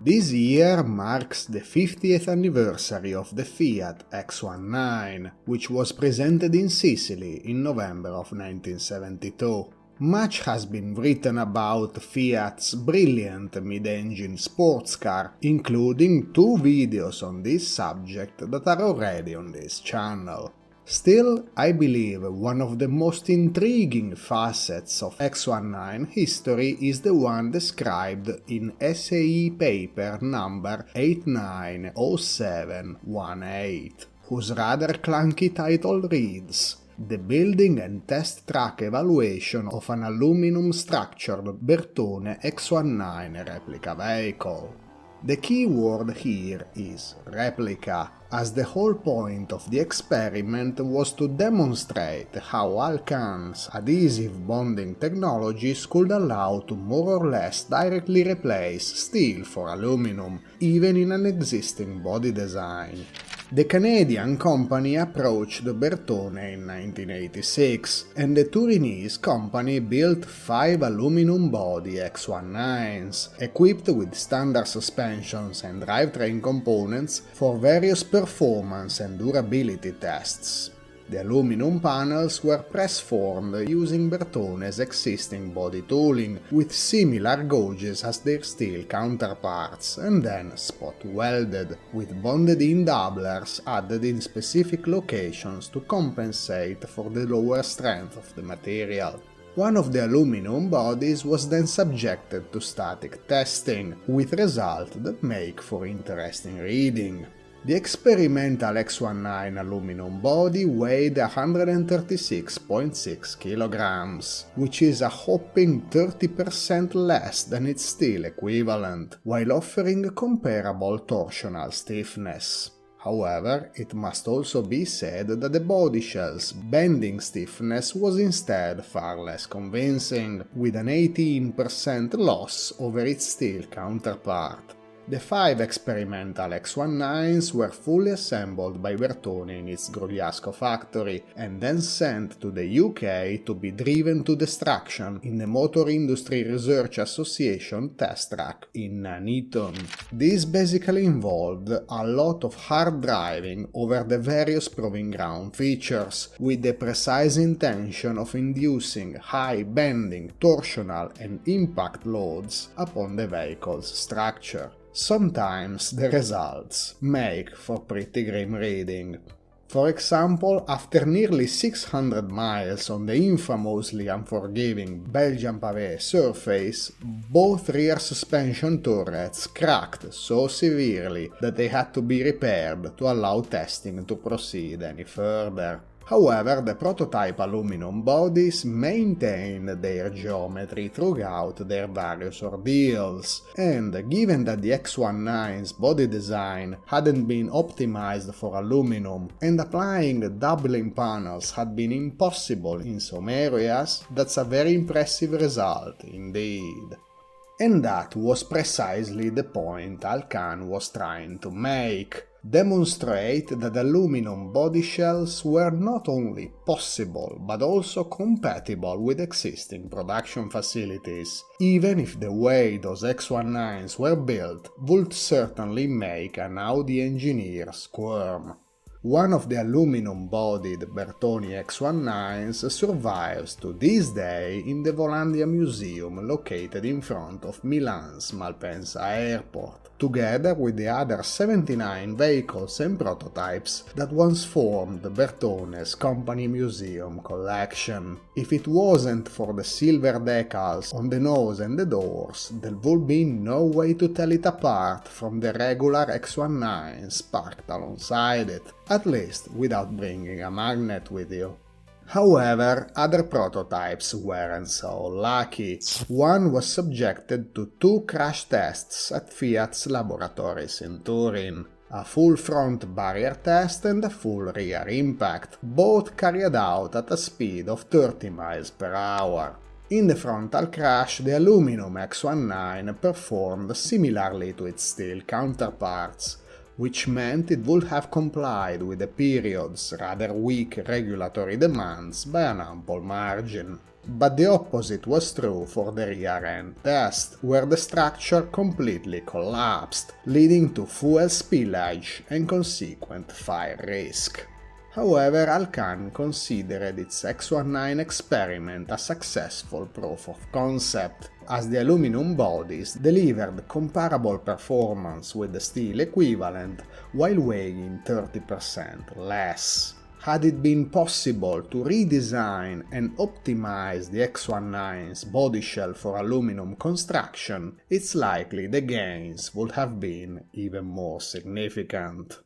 This year marks the 50th anniversary of the Fiat X1, which was presented in Sicily in November of 1972. Much has been written about Fiat's brilliant mid-engine sports car, including 2 videos on this subject that are already on this channel. Still, I believe one of the most intriguing facets of X1 history is the one described in SAE paper number 890718, whose rather clunky title reads "The Building and Test Track Evaluation of an Aluminum Structured Bertone X1 Replica Vehicle." The key word here is replica, as the whole point of the experiment was to demonstrate how Alcan's adhesive bonding technologies could allow to more or less directly replace steel for aluminum, even in an existing body design. The Canadian company approached Bertone in 1986, and the Turinese company built 5 aluminum body X1s, equipped with standard suspensions and drivetrain components for various performance and durability tests. The aluminum panels were press-formed using Bertone's existing body tooling, with similar gauges as their steel counterparts, and then spot-welded, with bonded-in doublers added in specific locations to compensate for the lower strength of the material. One of the aluminum bodies was then subjected to static testing, with results that make for interesting reading. The experimental X1 aluminum body weighed 136.6 kilograms, which is a whopping 30% less than its steel equivalent, while offering comparable torsional stiffness. However, it must also be said that the body shell's bending stiffness was instead far less convincing, with an 18% loss over its steel counterpart. The 5 experimental X1s were fully assembled by Bertone in its Grugliasco factory and then sent to the UK to be driven to destruction in the Motor Industry Research Association test track in Nuneaton. This basically involved a lot of hard driving over the various proving ground features, with the precise intention of inducing high bending, torsional and impact loads upon the vehicle's structure. Sometimes the results make for pretty grim reading. For example, after nearly 600 miles on the infamously unforgiving Belgian pavé surface, both rear suspension turrets cracked so severely that they had to be repaired to allow testing to proceed any further. However, the prototype aluminum bodies maintained their geometry throughout their various ordeals, and given that the X1's body design hadn't been optimized for aluminum and applying doubling panels had been impossible in some areas, that's a very impressive result indeed. And that was precisely the point Alcan was trying to make. Demonstrate that aluminum body shells were not only possible but also compatible with existing production facilities, even if the way those X1s were built would certainly make an Audi engineer squirm. One of the aluminum-bodied Bertone X1s survives to this day in the Volandia Museum located in front of Milan's Malpensa Airport, together with the other 79 vehicles and prototypes that once formed Bertone's company museum collection. If it wasn't for the silver decals on the nose and the doors, there would be no way to tell it apart from the regular X1s parked alongside it, at least without bringing a magnet with you. However, other prototypes weren't so lucky. One was subjected to 2 crash tests at Fiat's laboratories in Turin, a full front barrier test and a full rear impact, both carried out at a speed of 30 miles per hour. In the frontal crash, the aluminum X1 performed similarly to its steel counterparts, which meant it would have complied with the period's rather weak regulatory demands by an ample margin. But the opposite was true for the rear-end test, where the structure completely collapsed, leading to fuel spillage and consequent fire risk. However, Alcan considered its X19 experiment a successful proof of concept, as the aluminum bodies delivered comparable performance with the steel equivalent while weighing 30% less. Had it been possible to redesign and optimize the X19's body shell for aluminum construction, it's likely the gains would have been even more significant.